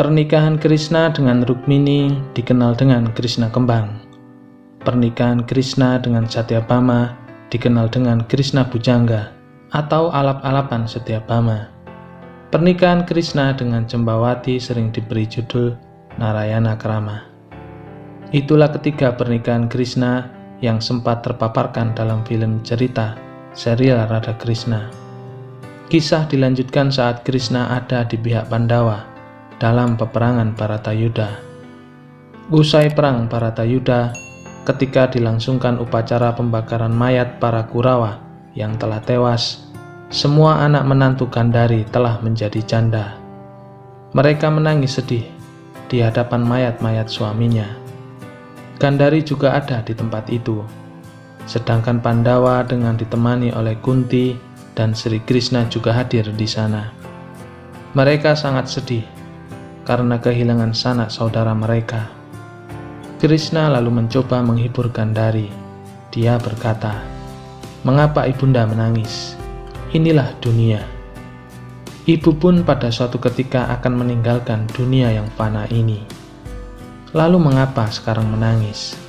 Pernikahan Krishna dengan Rukmini dikenal dengan Krishna Kembang. Pernikahan Krishna dengan Satyabhama dikenal dengan Krishna Bujangga atau alap-alapan Satyabhama. Pernikahan Krishna dengan Jembawati sering diberi judul Narayana Krama. Itulah ketiga pernikahan Krishna yang sempat terpaparkan dalam film cerita serial Radha Krishna. Kisah dilanjutkan saat Krishna ada di pihak Pandawa dalam peperangan Bharatayuddha. Usai perang Bharatayuddha, ketika dilangsungkan upacara pembakaran mayat para Kurawa yang telah tewas, semua anak menantu Gandhari telah menjadi janda. Mereka menangis sedih di hadapan mayat-mayat suaminya. Gandhari juga ada di tempat itu, sedangkan Pandawa dengan ditemani oleh Kunti dan Sri Krishna juga hadir di sana. Mereka sangat sedih karena kehilangan sanak saudara mereka. Krishna lalu mencoba menghibur Gandhari. Dia berkata, "Mengapa ibunda menangis? Inilah dunia. Ibu pun pada suatu ketika akan meninggalkan dunia yang fana ini. Lalu mengapa sekarang menangis?"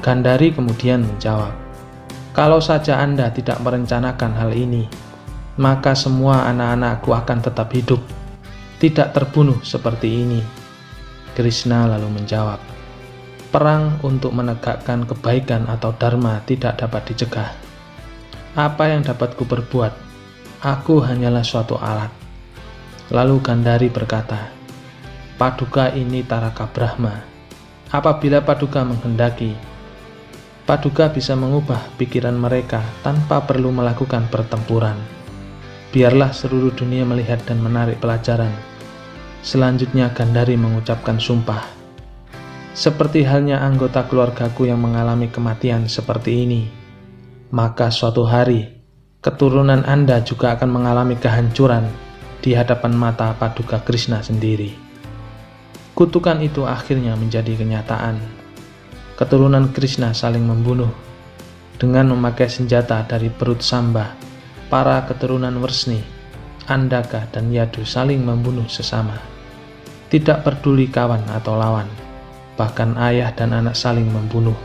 Gandhari kemudian menjawab, "Kalau saja Anda tidak merencanakan hal ini, maka semua anak-anakku akan tetap hidup, tidak terbunuh seperti ini." Krishna lalu menjawab, "Perang untuk menegakkan kebaikan atau dharma tidak dapat dicegah. Apa yang dapat kuperbuat? Aku hanyalah suatu alat." Lalu Gandhari berkata, "Paduka ini Taraka Brahma. Apabila Paduka menghendaki, Paduka bisa mengubah pikiran mereka tanpa perlu melakukan pertempuran. Biarlah seluruh dunia melihat dan menarik pelajaran." Selanjutnya Gandhari mengucapkan sumpah, "Seperti halnya anggota keluargaku yang mengalami kematian seperti ini, maka suatu hari keturunan Anda juga akan mengalami kehancuran di hadapan mata Paduka Krishna sendiri." Kutukan itu akhirnya menjadi kenyataan. Keturunan Krishna saling membunuh. Dengan memakai senjata dari perut Samba, para keturunan Wresni, Andaka, dan Yadu saling membunuh sesama. Tidak peduli kawan atau lawan, bahkan ayah dan anak saling membunuh.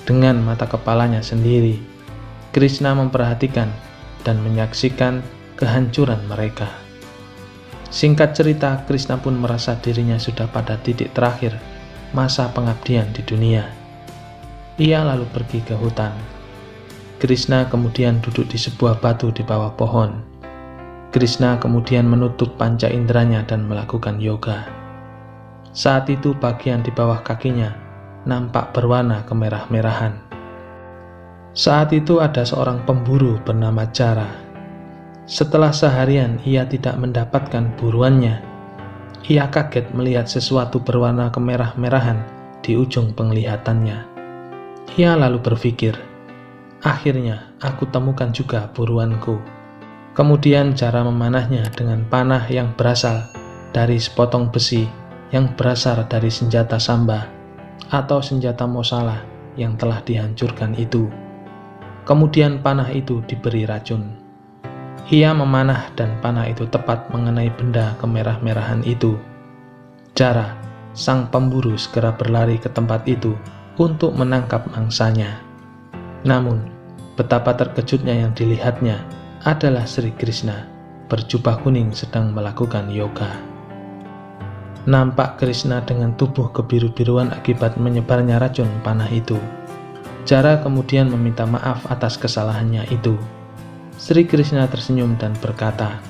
Dengan mata kepalanya sendiri, Krishna memperhatikan dan menyaksikan kehancuran mereka. Singkat cerita, Krishna pun merasa dirinya sudah pada titik terakhir masa pengabdian di dunia. Ia lalu pergi ke hutan. Krishna kemudian duduk di sebuah batu di bawah pohon. Krishna kemudian menutup panca inderanya dan melakukan yoga. Saat itu bagian di bawah kakinya nampak berwarna kemerah-merahan. Saat itu ada seorang pemburu bernama Jara. Setelah seharian ia tidak mendapatkan buruannya, ia kaget melihat sesuatu berwarna kemerah-merahan di ujung penglihatannya. Ia lalu berpikir, "Akhirnya aku temukan juga buruanku." Kemudian Jara memanahnya dengan panah yang berasal dari sepotong besi yang berasal dari senjata Samba atau senjata Mosala yang telah dihancurkan itu. Kemudian panah itu diberi racun. Ia memanah dan panah itu tepat mengenai benda kemerah-merahan itu. Jara, sang pemburu, segera berlari ke tempat itu untuk menangkap mangsanya. Namun, betapa terkejutnya yang dilihatnya adalah Sri Krishna berjubah kuning sedang melakukan yoga. Nampak Krishna dengan tubuh kebiru-biruan akibat menyebarnya racun panah itu. Jara kemudian meminta maaf atas kesalahannya itu. Sri Krishna tersenyum dan berkata,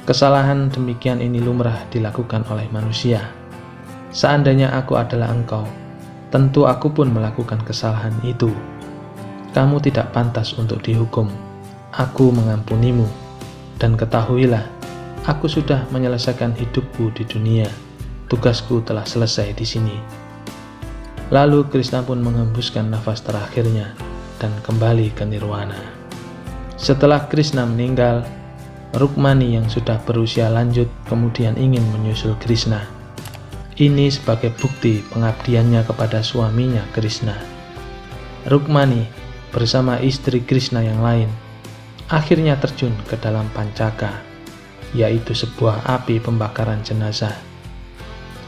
"Kesalahan demikian ini lumrah dilakukan oleh manusia. Seandainya aku adalah engkau, tentu aku pun melakukan kesalahan itu. Kamu tidak pantas untuk dihukum. Aku mengampunimu, dan ketahuilah, aku sudah menyelesaikan hidupku di dunia. Tugasku telah selesai di sini." Lalu Krishna pun mengembuskan nafas terakhirnya dan kembali ke nirwana. Setelah Krishna meninggal, Rukmani yang sudah berusia lanjut kemudian ingin menyusul Krishna. Ini sebagai bukti pengabdiannya kepada suaminya Krishna. Rukmani bersama istri Krishna yang lain akhirnya terjun ke dalam pancaka, yaitu sebuah api pembakaran jenazah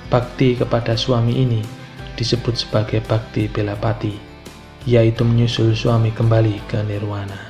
Bakti kepada suami ini disebut sebagai bakti belapati, yaitu menyusul suami kembali ke nirwana.